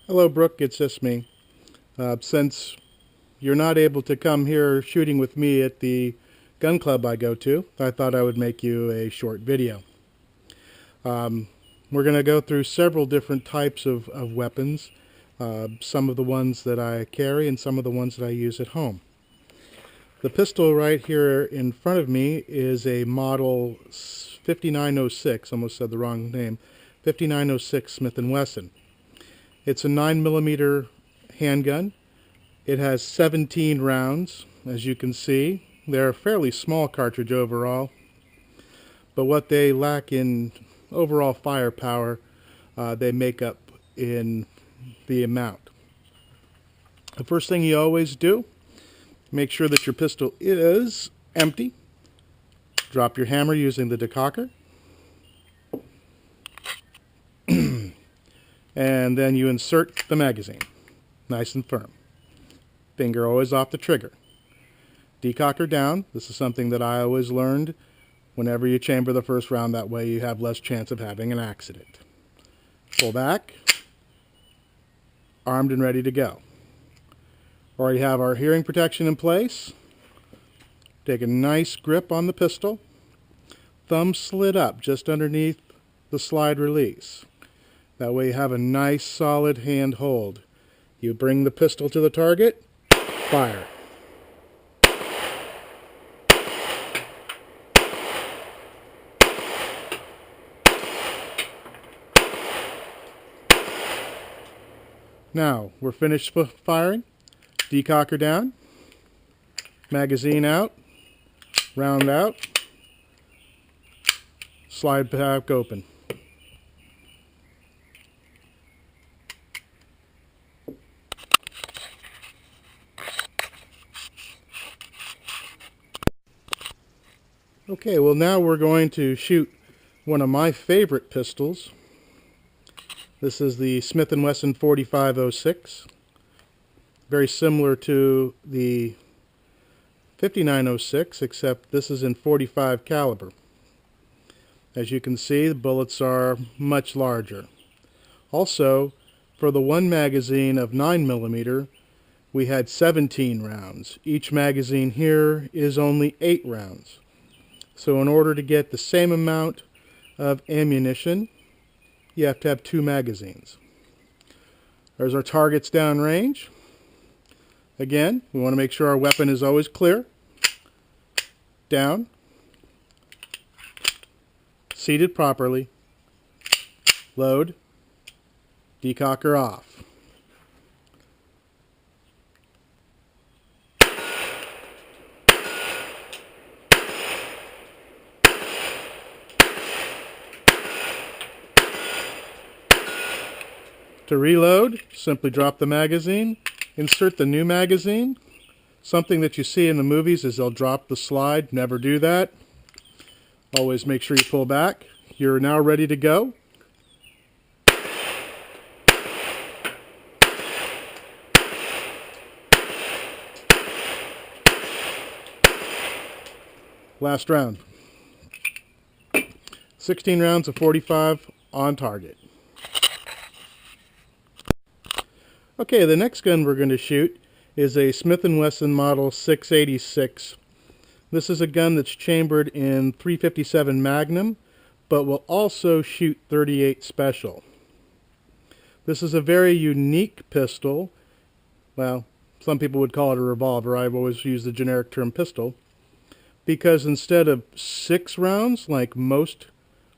Hello, Brooke. It's just me. Since you're not able to come here shooting with me at the gun club I go to, I thought I would make you a short video. We're going to go through several different types of weapons, some of the ones that I carry and some of the ones that I use at home. The pistol right here in front of me is a model 5906, almost said the wrong name, 5906 Smith & Wesson. It's a 9mm handgun. It has 17 rounds, as you can see. They're a fairly small cartridge overall, but what they lack in overall firepower, they make up in the amount. The first thing you always do, make sure that your pistol is empty. Drop your hammer using the decocker. And then you insert the magazine, nice and firm. Finger always off the trigger. Decocker down. This is something that I always learned whenever you chamber the first round. That way you have less chance of having an accident. Pull back. Armed and ready to go. Already have our hearing protection in place. Take a nice grip on the pistol. Thumb slid up just underneath the slide release. That way you have a nice solid hand hold. You bring the pistol to the target, fire. Now, we're finished firing. Decocker down, magazine out, round out, slide back open. Okay, well now we're going to shoot one of my favorite pistols. This is the Smith & Wesson 4506. Very similar to the 5906, except this is in .45 caliber. As you can see, the bullets are much larger. Also, for the one magazine of 9mm, we had 17 rounds. Each magazine here is only 8 rounds. So in order to get the same amount of ammunition, you have to have 2 magazines. There's our targets downrange. Again, we want to make sure our weapon is always clear. Down. Seated properly. Load. Decocker off. To reload, simply drop the magazine, insert the new magazine. Something that you see in the movies is they'll drop the slide. Never do that. Always make sure you pull back. You're now ready to go. Last round. 16 rounds of .45 on target. Okay, the next gun we're going to shoot is a Smith & Wesson Model 686. This is a gun that's chambered in .357 Magnum, but will also shoot .38 Special. This is a very unique pistol. Well, some people would call it a revolver. I've always used the generic term pistol, because instead of 6 rounds like most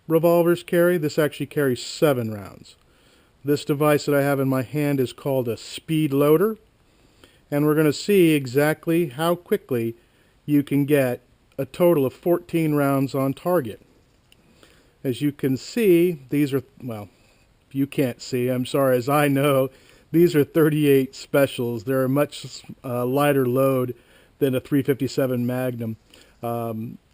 revolvers carry, this actually carries 7 rounds. This device that I have in my hand is called a speed loader, and we're going to see exactly how quickly you can get a total of 14 rounds on target. As you can see, these are, well, you can't see, I'm sorry, as I know, these are .38 Specials. They're a much lighter load than a .357 Magnum.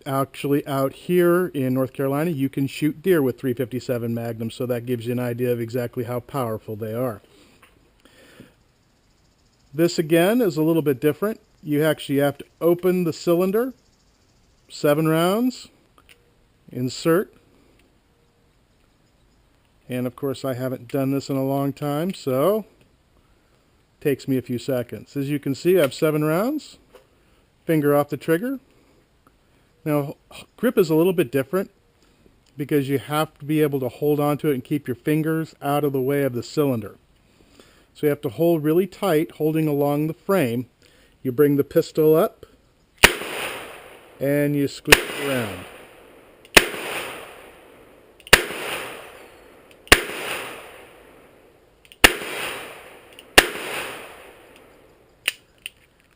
Actually, out here in North Carolina, you can shoot deer with .357 Magnum, so that gives you an idea of exactly how powerful they are. This, again, is a little bit different. You actually have to open the cylinder, 7 rounds, insert, and of course I haven't done this in a long time, so takes me a few seconds. As you can see, I have 7 rounds. Finger off the trigger. Now, grip is a little bit different because you have to be able to hold onto it and keep your fingers out of the way of the cylinder. So you have to hold really tight, holding along the frame. You bring the pistol up and you squeeze it around.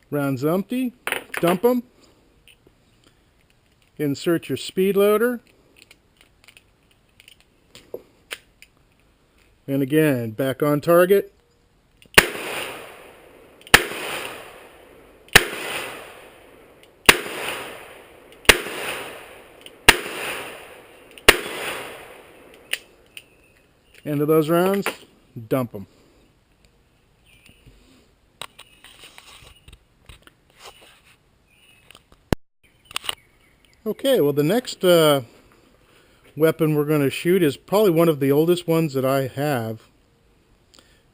Rounds empty, dump them. Insert your speed loader. And again, back on target. End of those rounds, dump them. Okay, well the next weapon we're going to shoot is probably one of the oldest ones that I have.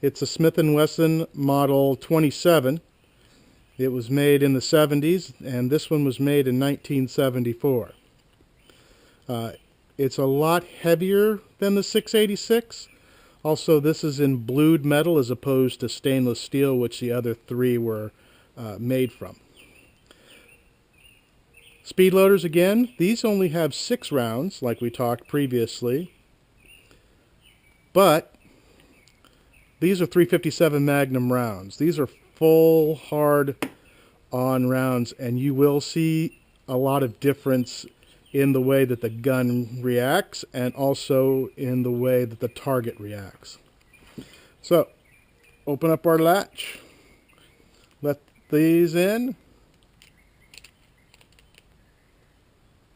It's a Smith & Wesson Model 27. It was made in the 70s, and this one was made in 1974. It's a lot heavier than the 686. Also, this is in blued metal as opposed to stainless steel, which the other 3 were made from. Speed loaders again, these only have 6 rounds like we talked previously, but these are 357 Magnum rounds. These are full hard on rounds, and you will see a lot of difference in the way that the gun reacts and also in the way that the target reacts. So open up our latch, let these in.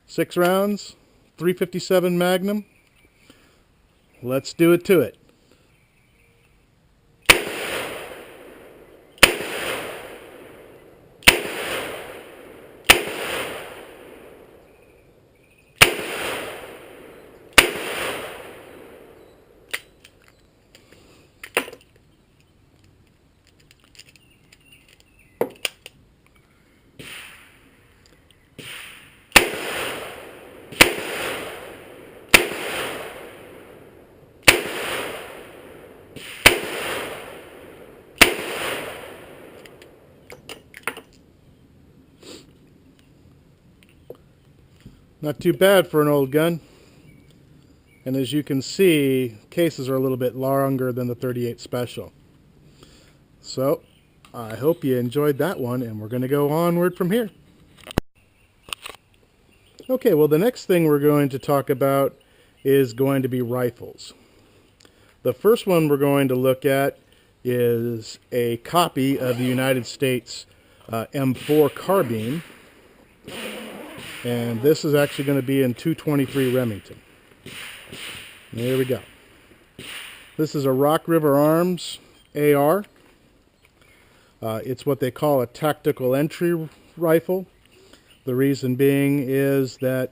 6 rounds, 357 Magnum. Let's do it to it. Not too bad for an old gun. And as you can see, cases are a little bit longer than the 38 Special. So, I hope you enjoyed that one, and we're going to go onward from here. Okay, well the next thing we're going to talk about is going to be rifles. The first one we're going to look at is a copy of the United States M4 carbine. And this is actually going to be in 223 Remington. There we go. This is a Rock River Arms AR. It's what they call a tactical entry rifle. The reason being is that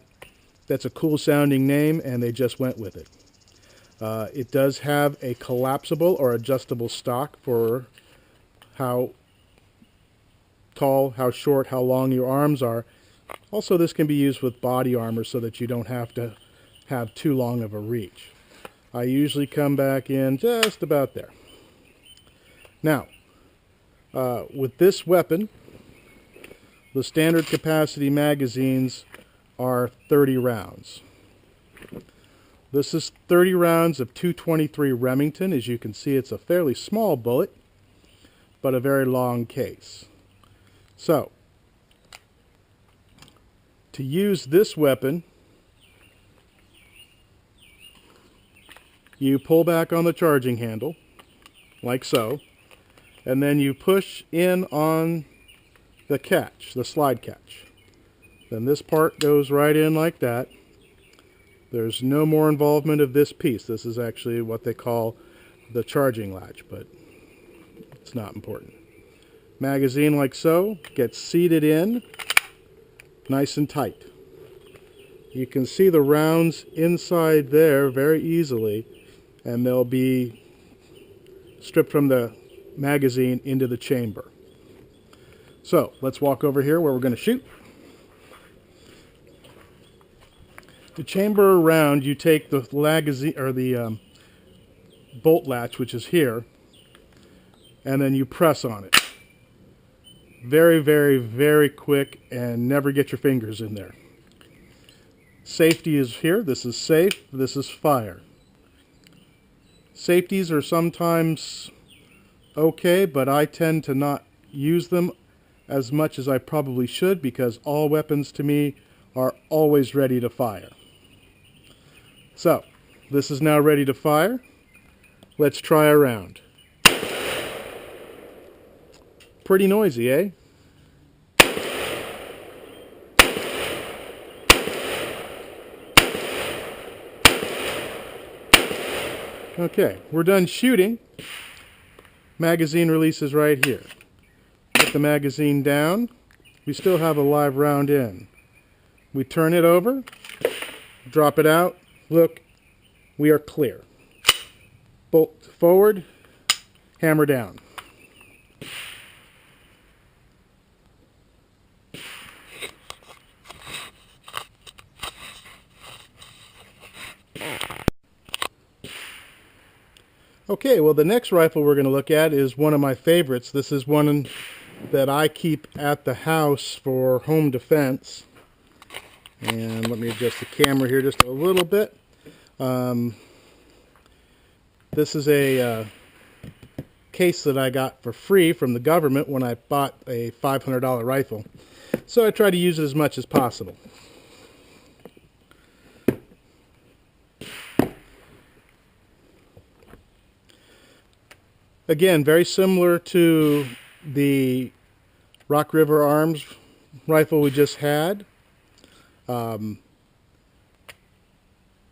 that's a cool sounding name and they just went with it. It does have a collapsible or adjustable stock for how tall, how short, how long your arms are. Also, this can be used with body armor so that you don't have to have too long of a reach. I usually come back in just about there. Now, with this weapon, the standard capacity magazines are 30 rounds. This is 30 rounds of 223 Remington. As you can see, it's a fairly small bullet, but a very long case. So, to use this weapon, you pull back on the charging handle, like so, and then you push in on the catch, the slide catch. Then this part goes right in like that. There's no more involvement of this piece. This is actually what they call the charging latch, but it's not important. Magazine like so, gets seated in, nice and tight. You can see the rounds inside there very easily, and they'll be stripped from the magazine into the chamber. So let's walk over here where we're going to shoot. The chamber around, you take the magazine or the bolt latch, which is here, and then you press on it. Very, very, very quick, and never get your fingers in there. Safety is here. This is safe. This is fire. Safeties are sometimes okay, but I tend to not use them as much as I probably should, because all weapons to me are always ready to fire. So, this is now ready to fire. Let's try a round. Pretty noisy, eh? Okay, we're done shooting. Magazine releases right here. Put the magazine down. We still have a live round in. We turn it over, drop it out. Look, we are clear. Bolt forward, hammer down. Okay, well, the next rifle we're going to look at is one of my favorites. This is one that I keep at the house for home defense. And let me adjust the camera here just a little bit. This is a case that I got for free from the government when I bought a $500 rifle. So I try to use it as much as possible. Again, very similar to the Rock River Arms rifle we just had.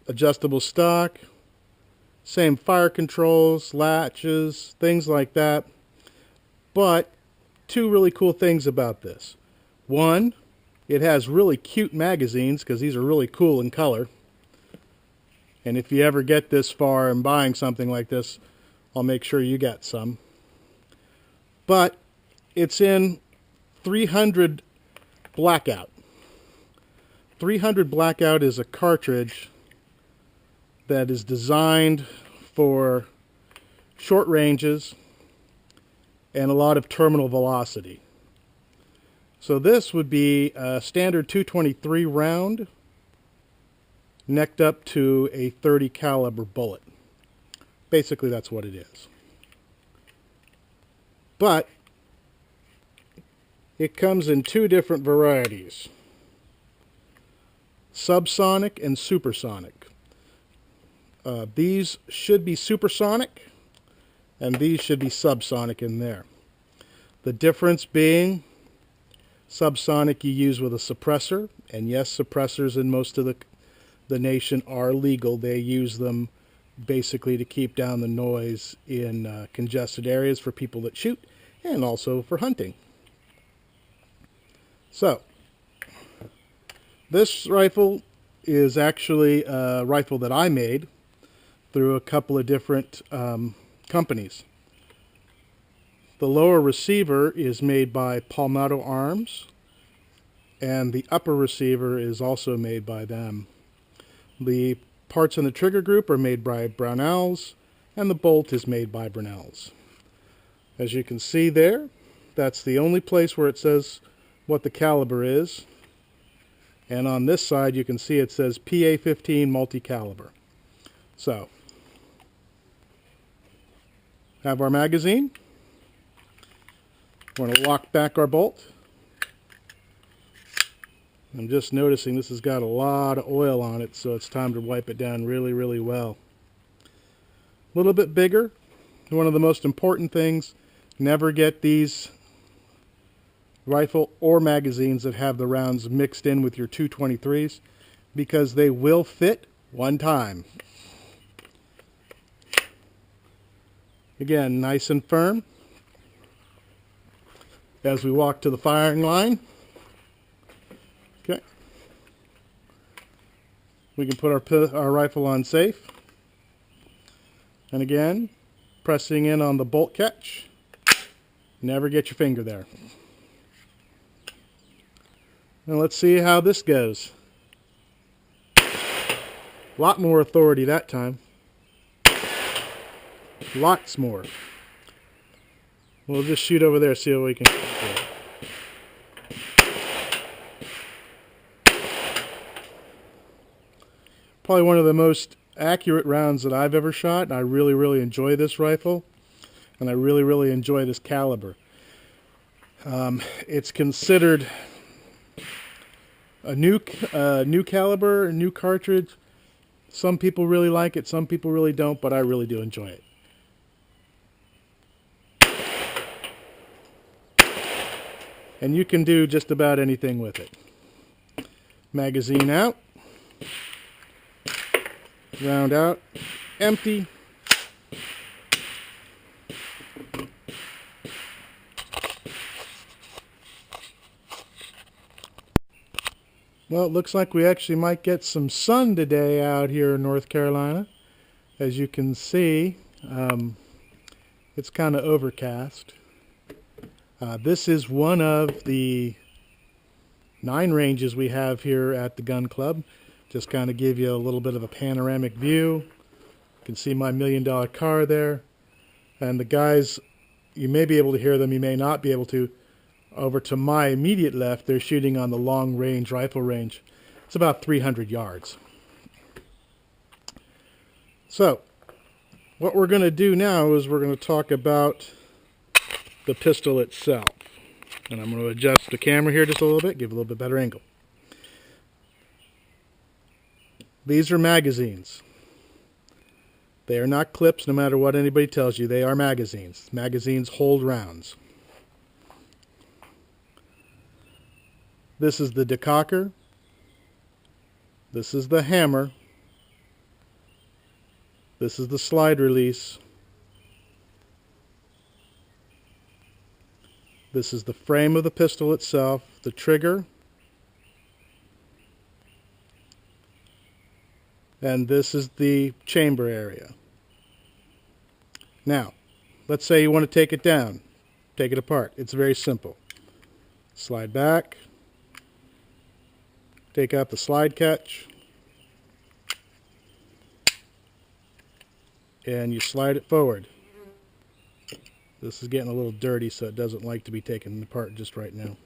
Adjustable stock, same fire controls, latches, things like that. But two really cool things about this. One, it has really cute magazines because these are really cool in color. And if you ever get this far in buying something like this, I'll make sure you get some. But it's in 300 Blackout. 300 Blackout is a cartridge that is designed for short ranges and a lot of terminal velocity. So this would be a standard 223 round necked up to a 30 caliber bullet. Basically, that's what it is. But it comes in two different varieties: subsonic and supersonic. These should be supersonic, and these should be subsonic in there. The difference being, subsonic you use with a suppressor, and yes, suppressors in most of the nation are legal. They use them basically to keep down the noise in congested areas for people that shoot, and also for hunting. So, this rifle is actually a rifle that I made through a couple of different companies. The lower receiver is made by Palmetto Arms, and the upper receiver is also made by them. The parts in the trigger group are made by Brownells, and the bolt is made by Brownells. As you can see there, that's the only place where it says what the caliber is. And on this side you can see it says PA-15 multi-caliber. So, have our magazine. We're going to lock back our bolt. I'm just noticing this has got a lot of oil on it, so it's time to wipe it down really, really well. A little bit bigger. One of the most important things, never get these rifle or magazines that have the rounds mixed in with your 223s, because they will fit one time. Again, nice and firm. As we walk to the firing line, okay, we can put our rifle on safe. And again, pressing in on the bolt catch. Never get your finger there. Now let's see how this goes. A lot more authority that time. Lots more. We'll just shoot over there, see what we can do. Probably one of the most accurate rounds that I've ever shot. I really enjoy this rifle, and I really enjoy this caliber. It's considered a new caliber, a new cartridge. Some people really like it, some people really don't, but I really do enjoy it. And you can do just about anything with it. Magazine out. Round out. Empty. Well, it looks like we actually might get some sun today out here in North Carolina. As you can see, it's kind of overcast. This is one of the 9 ranges we have here at the gun club. Just kind of give you a little bit of a panoramic view. You can see my $1 million car there. And the guys, you may be able to hear them, you may not be able to. Over to my immediate left, they're shooting on the long range rifle range. It's about 300 yards. So, what we're going to do now is we're going to talk about the pistol itself. And I'm going to adjust the camera here just a little bit, give it a little bit better angle. These are magazines. They are not clips, no matter what anybody tells you. They are magazines. Magazines hold rounds. This is the decocker. This is the hammer. This is the slide release. This is the frame of the pistol itself, the trigger. And this is the chamber area. Now, let's say you want to take it down, take it apart. It's very simple. Slide back. Take out the slide catch, and you slide it forward. This is getting a little dirty, so it doesn't like to be taken apart just right now.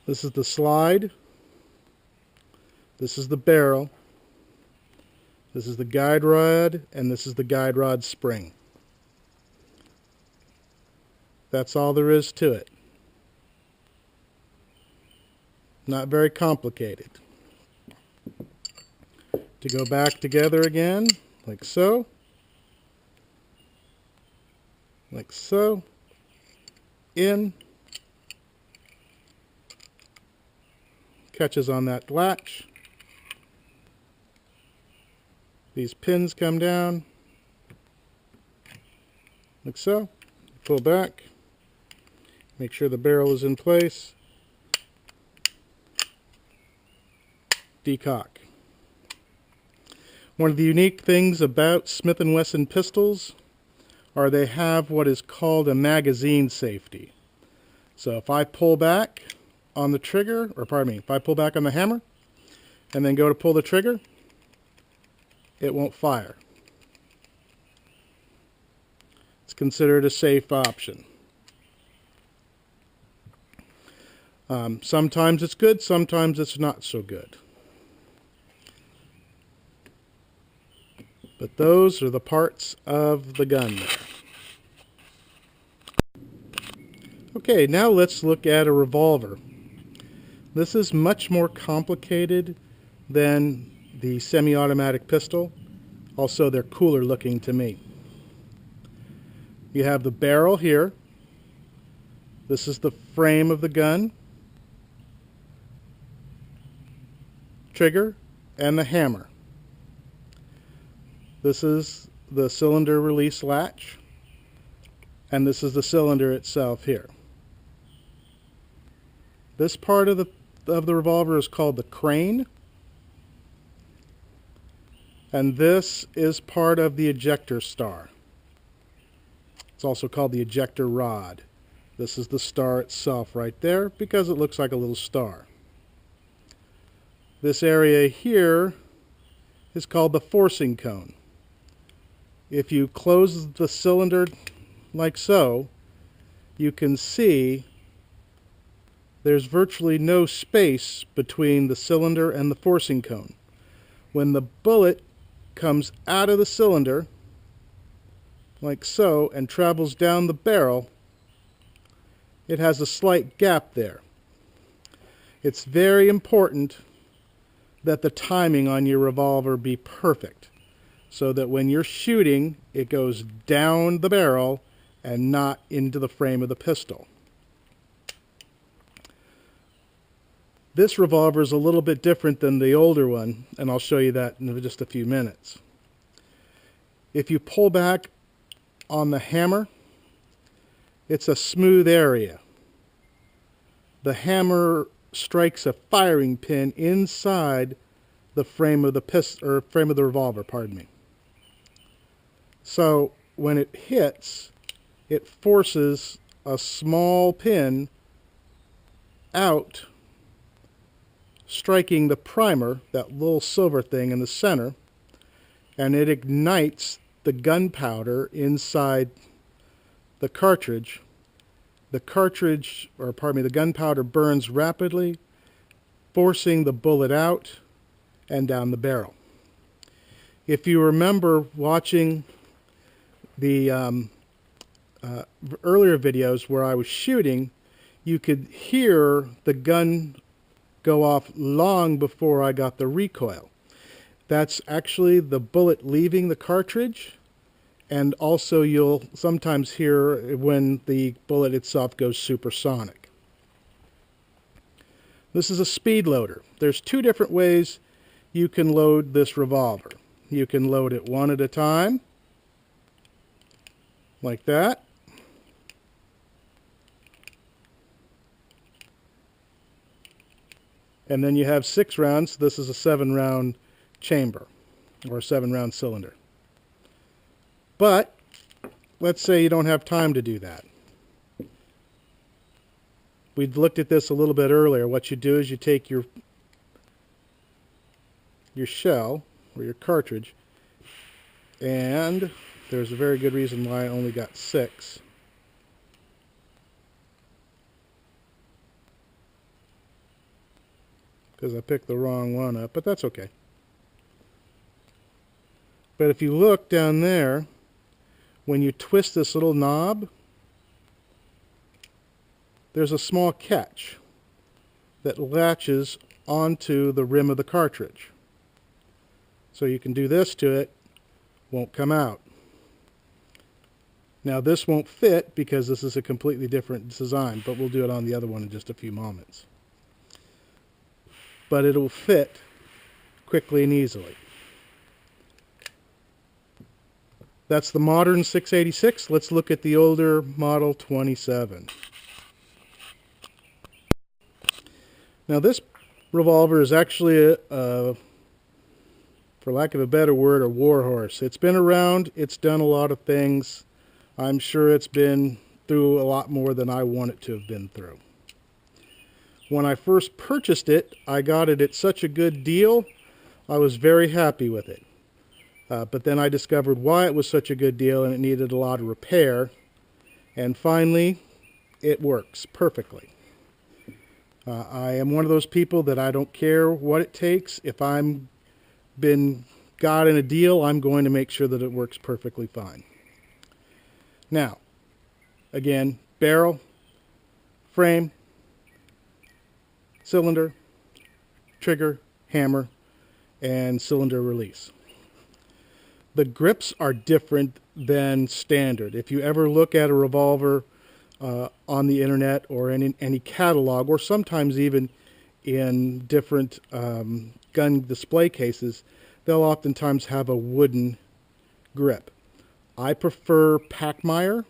This is the slide. This is the barrel. This is the guide rod, and this is the guide rod spring. That's all there is to it. Not very complicated. To go back together again, like so. Like so. In. Catches on that latch. These pins come down like so. Pull back. Make sure the barrel is in place. Decock. One of the unique things about Smith & Wesson pistols are they have what is called a magazine safety. So if I pull back on the trigger, or pardon me, if I pull back on the hammer and then go to pull the trigger, it won't fire. It's considered a safe option. Sometimes it's good, sometimes it's not so good. But those are the parts of the gun there. Okay, now let's look at a revolver. This is much more complicated than the semi-automatic pistol. Also, they're cooler looking to me. You have the barrel here. This is the frame of the gun, trigger, and the hammer. This is the cylinder release latch. and this is the cylinder itself here. This part of the revolver is called the crane, and this is part of the ejector star. It's also called the ejector rod. This is the star itself right there because it looks like a little star. This area here is called the forcing cone. If you close the cylinder like so, you can see there's virtually no space between the cylinder and the forcing cone. When the bullet comes out of the cylinder, like so, and travels down the barrel, it has a slight gap there. It's very important that the timing on your revolver be perfect, so that when you're shooting, it goes down the barrel and not into the frame of the pistol. This revolver is a little bit different than the older one, and I'll show you that in just a few minutes. If you pull back on the hammer, it's a smooth area. The hammer strikes a firing pin inside the frame of the frame of the revolver, pardon me. So when it hits, it forces a small pin out, striking the primer, that little silver thing in the center, and it ignites the gunpowder inside the cartridge. The gunpowder burns rapidly, forcing the bullet out and down the barrel. If you remember watching the earlier videos where I was shooting, you could hear the gun go off long before I got the recoil. That's actually the bullet leaving the cartridge, and also you'll sometimes hear when the bullet itself goes supersonic. This is a speed loader. There's two different ways you can load this revolver. You can load it one at a time, like that. And then you have 6 rounds. This is a 7-round chamber, or a 7-round cylinder. But let's say you don't have time to do that. We looked at this a little bit earlier. What you do is you take your shell, or your cartridge, and there's a very good reason why I only got 6. Because I picked the wrong one up, but that's okay. But if you look down there, when you twist this little knob, there's a small catch that latches onto the rim of the cartridge. So you can do this to it, won't come out. Now this won't fit because this is a completely different design, but we'll do it on the other one in just a few moments. But it will fit quickly and easily. That's the modern 686. Let's look at the older model 27. Now this revolver is actually, for lack of a better word, a warhorse. It's been around, it's done a lot of things. I'm sure it's been through a lot more than I want it to have been through. When I first purchased it, I got it at such a good deal, I was very happy with it. But then I discovered why it was such a good deal, and it needed a lot of repair. And finally, it works perfectly. I am one of those people that I don't care what it takes. If I'm got in a deal, I'm going to make sure that it works perfectly fine. Now, again, barrel, frame, cylinder, trigger, hammer, and cylinder release. The grips are different than standard. If you ever look at a revolver on the internet or in any catalog, or sometimes even in different gun display cases, they'll oftentimes have a wooden grip. I prefer Pachmayr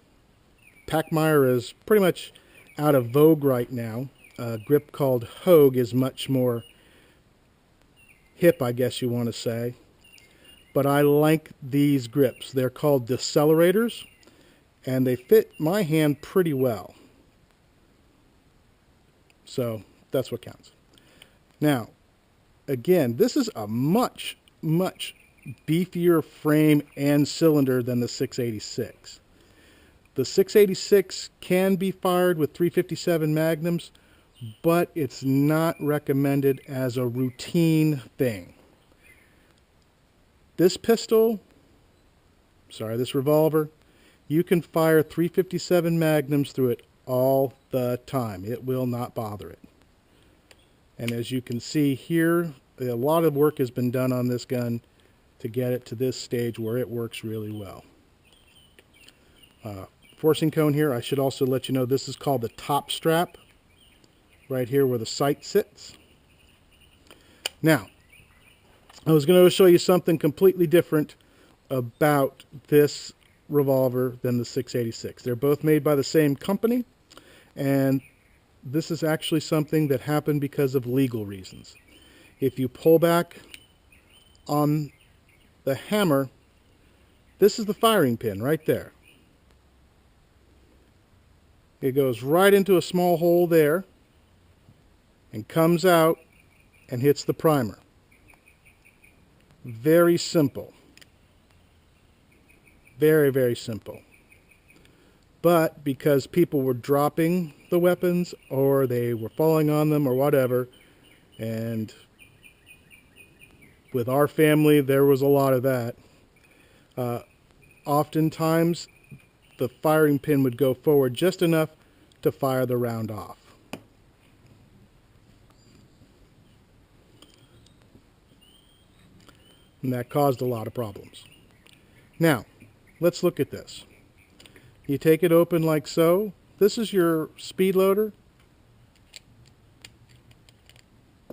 Pachmayr is pretty much out of vogue right now. A grip called Hogue is much more hip, I guess you want to say. But I like these grips. They're called decelerators, and they fit my hand pretty well. So that's what counts. Now, again, this is a much, much beefier frame and cylinder than the 686. The 686 can be fired with 357 Magnums, but it's not recommended as a routine thing. This revolver, you can fire 357 Magnums through it all the time. It will not bother it. And as you can see here, a lot of work has been done on this gun to get it to this stage where it works really well. Forcing cone here, I should also let you know this is called the top strap, right here where the sight sits. Now, I was going to show you something completely different about this revolver than the 686. They're both made by the same company, and this is actually something that happened because of legal reasons. If you pull back on the hammer, this is the firing pin right there. It goes right into a small hole there and comes out and hits the primer. Very simple. Very, very simple. But because people were dropping the weapons or they were falling on them or whatever, and with our family there was a lot of that, oftentimes the firing pin would go forward just enough to fire the round off. And that caused a lot of problems. Now, let's look at this. You take it open like so. This is your speed loader.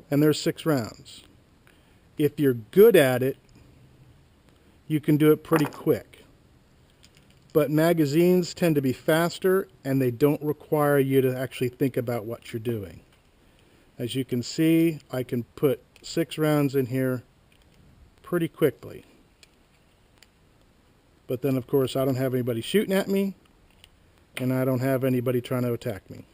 And there's 6 rounds. If you're good at it, you can do it pretty quick. But magazines tend to be faster and they don't require you to actually think about what you're doing. As you can see, I can put 6 rounds in here pretty quickly. But then, of course, I don't have anybody shooting at me, and I don't have anybody trying to attack me.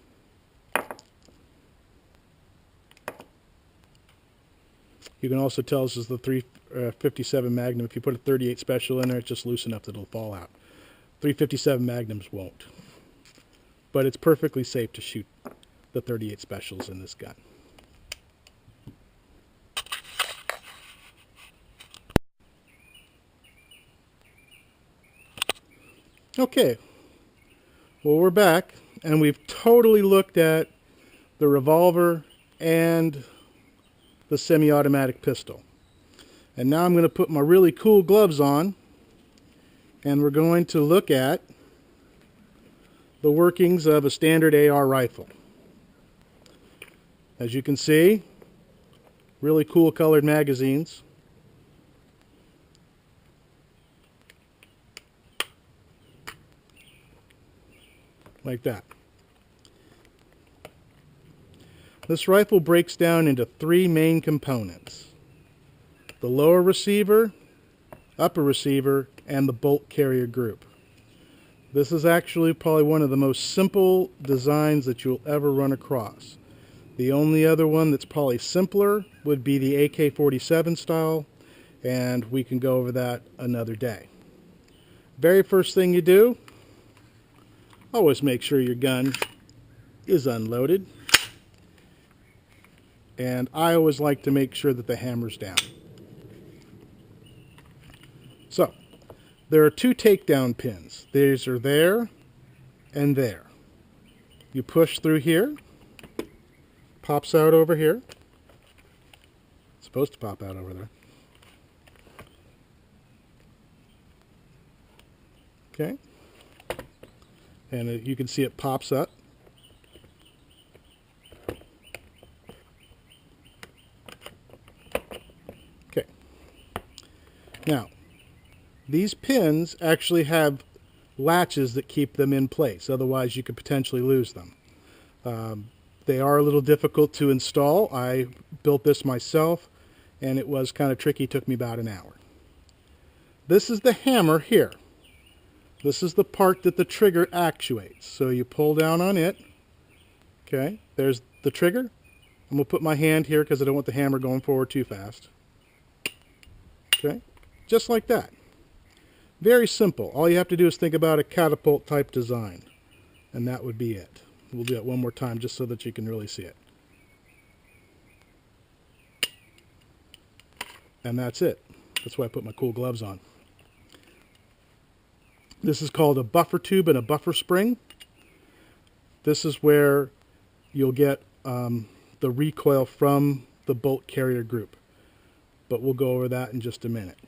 You can also tell this is the 357 Magnum. If you put a 38 Special in there, it's just loose enough that it'll fall out. 357 Magnums won't. But it's perfectly safe to shoot the 38 Specials in this gun. Okay, well, we're back, and we've totally looked at the revolver and the semi-automatic pistol. And now I'm going to put my really cool gloves on, and we're going to look at the workings of a standard AR rifle. As you can see, really cool colored magazines. Like that. This rifle breaks down into 3 main components: the lower receiver, upper receiver, and the bolt carrier group. This is actually probably one of the most simple designs that you'll ever run across. The only other one that's probably simpler would be the AK-47 style, and we can go over that another day. Very first thing you do, always make sure your gun is unloaded. And I always like to make sure that the hammer's down. So, there are 2 takedown pins. These are there and there. You push through here. Pops out over here. It's supposed to pop out over there. Okay. And you can see it pops up. Okay. Now, these pins actually have latches that keep them in place. Otherwise, you could potentially lose them. They are a little difficult to install. I built this myself, and it was kind of tricky. It took me about an hour. This is the hammer here. This is the part that the trigger actuates. So you pull down on it. Okay, there's the trigger. I'm going to put my hand here because I don't want the hammer going forward too fast. Okay, just like that. Very simple. All you have to do is think about a catapult type design, and that would be it. We'll do it one more time just so that you can really see it. And that's it. That's why I put my cool gloves on. This is called a buffer tube and a buffer spring. This is where you'll get the recoil from the bolt carrier group. But we'll go over that in just a minute.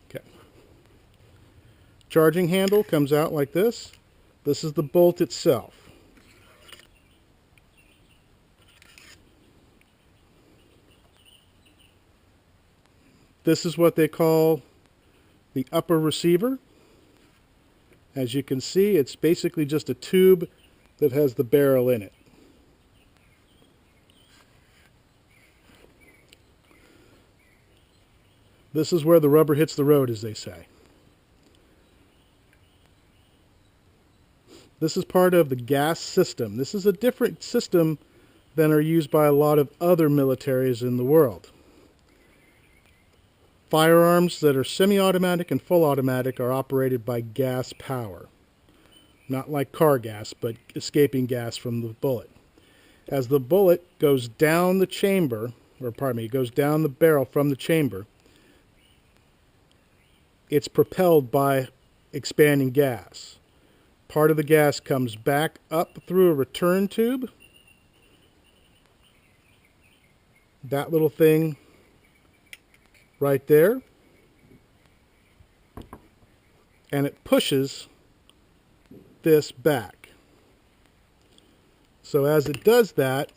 Okay. Charging handle comes out like this. This is the bolt itself. This is what they call the upper receiver. As you can see, it's basically just a tube that has the barrel in it. This is where the rubber hits the road, as they say. This is part of the gas system. This is a different system than are used by a lot of other militaries in the world. Firearms that are semi-automatic and full automatic are operated by gas power. Not like car gas, but escaping gas from the bullet. As the bullet goes down the chamber, or pardon me, goes down the barrel from the chamber, it's propelled by expanding gas. Part of the gas comes back up through a return tube. That little thing right there. And it pushes this back. So as it does that,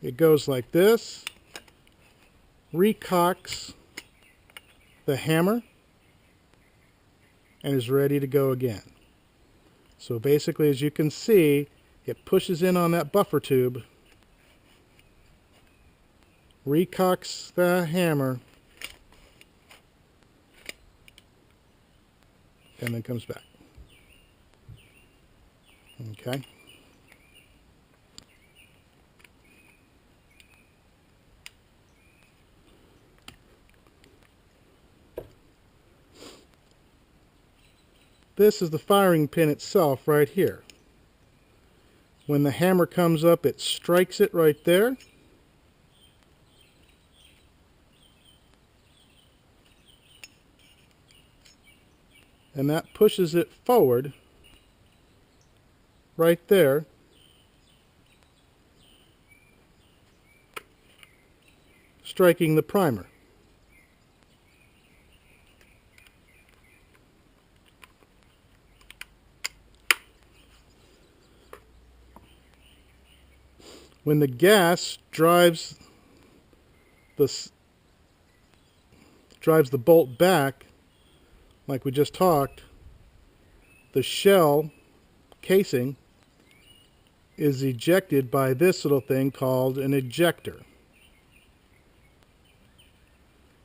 it goes like this, recocks the hammer, and is ready to go again. So basically, as you can see, it pushes in on that buffer tube, recocks the hammer, and then comes back. Okay. This is the firing pin itself right here. When the hammer comes up, it strikes it right there. And that pushes it forward right there. Striking the primer. When the gas drives the bolt back, like we just talked, the shell casing is ejected by this little thing called an ejector.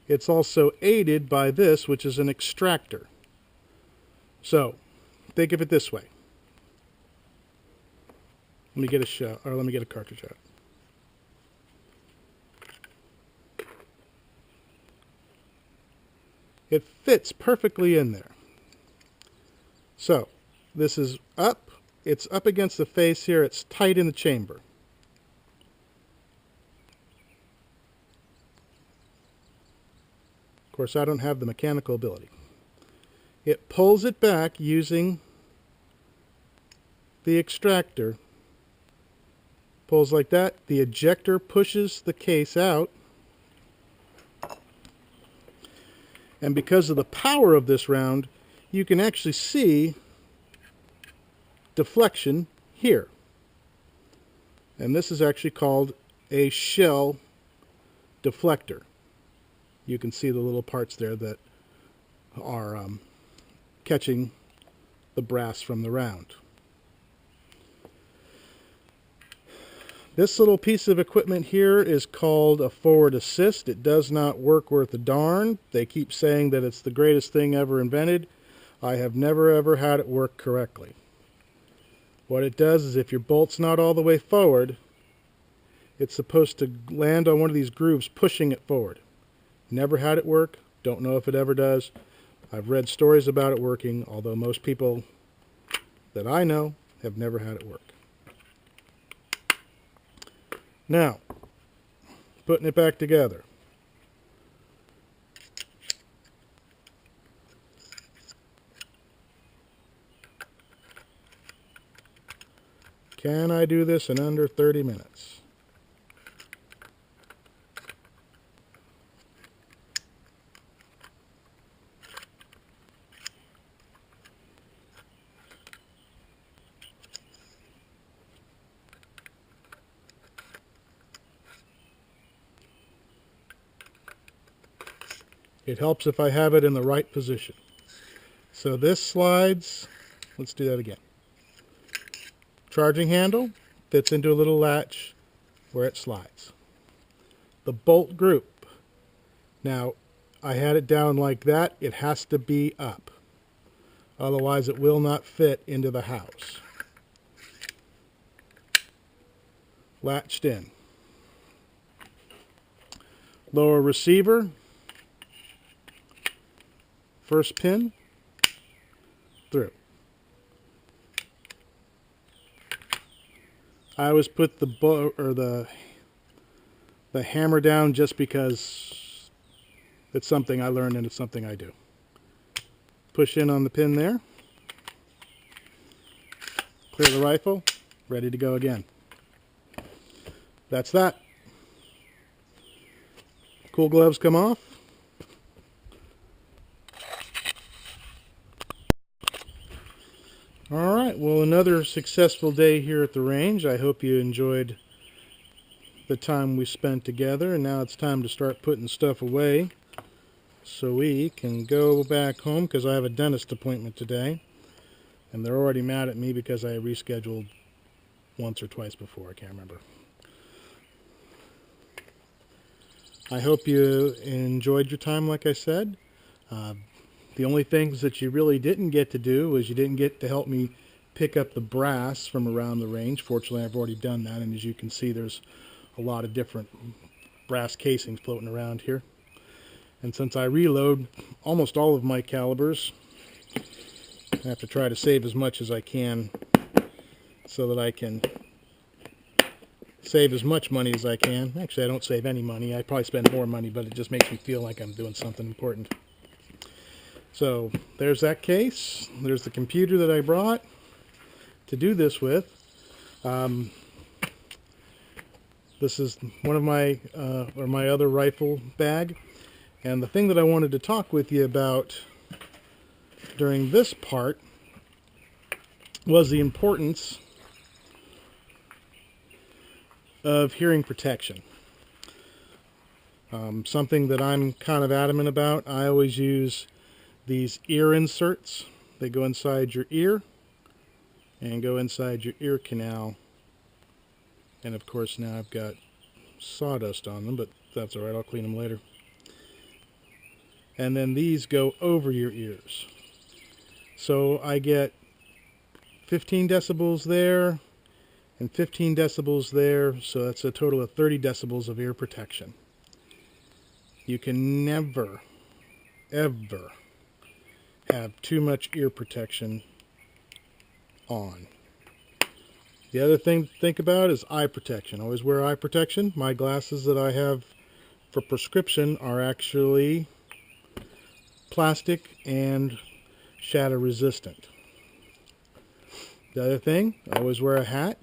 It's also aided by this, which is an extractor. So, think of it this way. Let me get a shell, or let me get a cartridge out. It fits perfectly in there. So, this is up. It's up against the face here. It's tight in the chamber. Of course, I don't have the mechanical ability. It pulls it back using the extractor. Pulls like that. The ejector pushes the case out. And because of the power of this round, you can actually see deflection here. And this is actually called a shell deflector. you can see the little parts there that are catching the brass from the round. This little piece of equipment here is called a forward assist. It does not work worth a darn. They keep saying that it's the greatest thing ever invented. I have never ever had it work correctly. What it does is if your bolt's not all the way forward, it's supposed to land on one of these grooves pushing it forward. Never had it work. Don't know if it ever does. I've read stories about it working, although most people that I know have never had it work. Now, putting it back together. Can I do this in under 30 minutes? It helps if I have it in the right position. So this slides, let's do that again. Charging handle fits into a little latch where it slides. The bolt group. Now, I had it down like that. It has to be up. Otherwise, it will not fit into the house. Latched in. Lower receiver. First pin through. I always put the hammer down just because it's something I learned and it's something I do. Push in on the pin there. Clear the rifle. Ready to go again. That's that. Cool gloves come off. Alright, well, another successful day here at the range. I hope you enjoyed the time we spent together, and now it's time to start putting stuff away so we can go back home because I have a dentist appointment today, and they're already mad at me because I rescheduled once or twice before. I can't remember. I hope you enjoyed your time, like I said. The only things that you really didn't get to do was you didn't get to help me pick up the brass from around the range. Fortunately, I've already done that, and as you can see, there's a lot of different brass casings floating around here. And since I reload almost all of my calibers, I have to try to save as much as I can so that I can save as much money as I can. Actually, I don't save any money. I probably spend more money, but it just makes me feel like I'm doing something important. So there's that case. There's the computer that I brought to do this with. This is one of my my other rifle bag. And the thing that I wanted to talk with you about during this part was the importance of hearing protection. Something that I'm kind of adamant about. I always use these ear inserts. They go inside your ear and go inside your ear canal. And of course now I've got sawdust on them, but that's alright, I'll clean them later. And then these go over your ears. So I get 15 decibels there and 15 decibels there, so that's a total of 30 decibels of ear protection. You can never, ever have too much ear protection on. The other thing to think about is eye protection. Always wear eye protection. My glasses that I have for prescription are actually plastic and shatter resistant. The other thing, always wear a hat.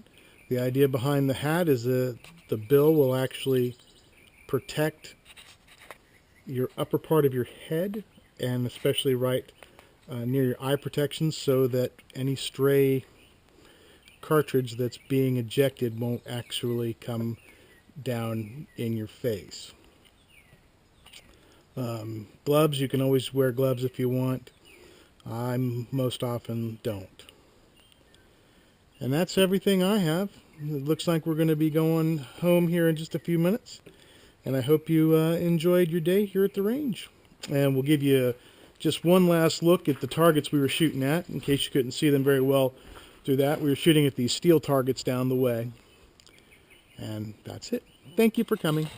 The idea behind the hat is that the bill will actually protect your upper part of your head, and especially right near your eye protection, so that any stray cartridge that's being ejected won't actually come down in your face. Gloves, you can always wear gloves if you want. I most often don't. And that's everything I have. It looks like we're going to be going home here in just a few minutes. And I hope you enjoyed your day here at the range. And we'll give you just one last look at the targets we were shooting at, in case you couldn't see them very well through that. We were shooting at these steel targets down the way. And that's it. Thank you for coming.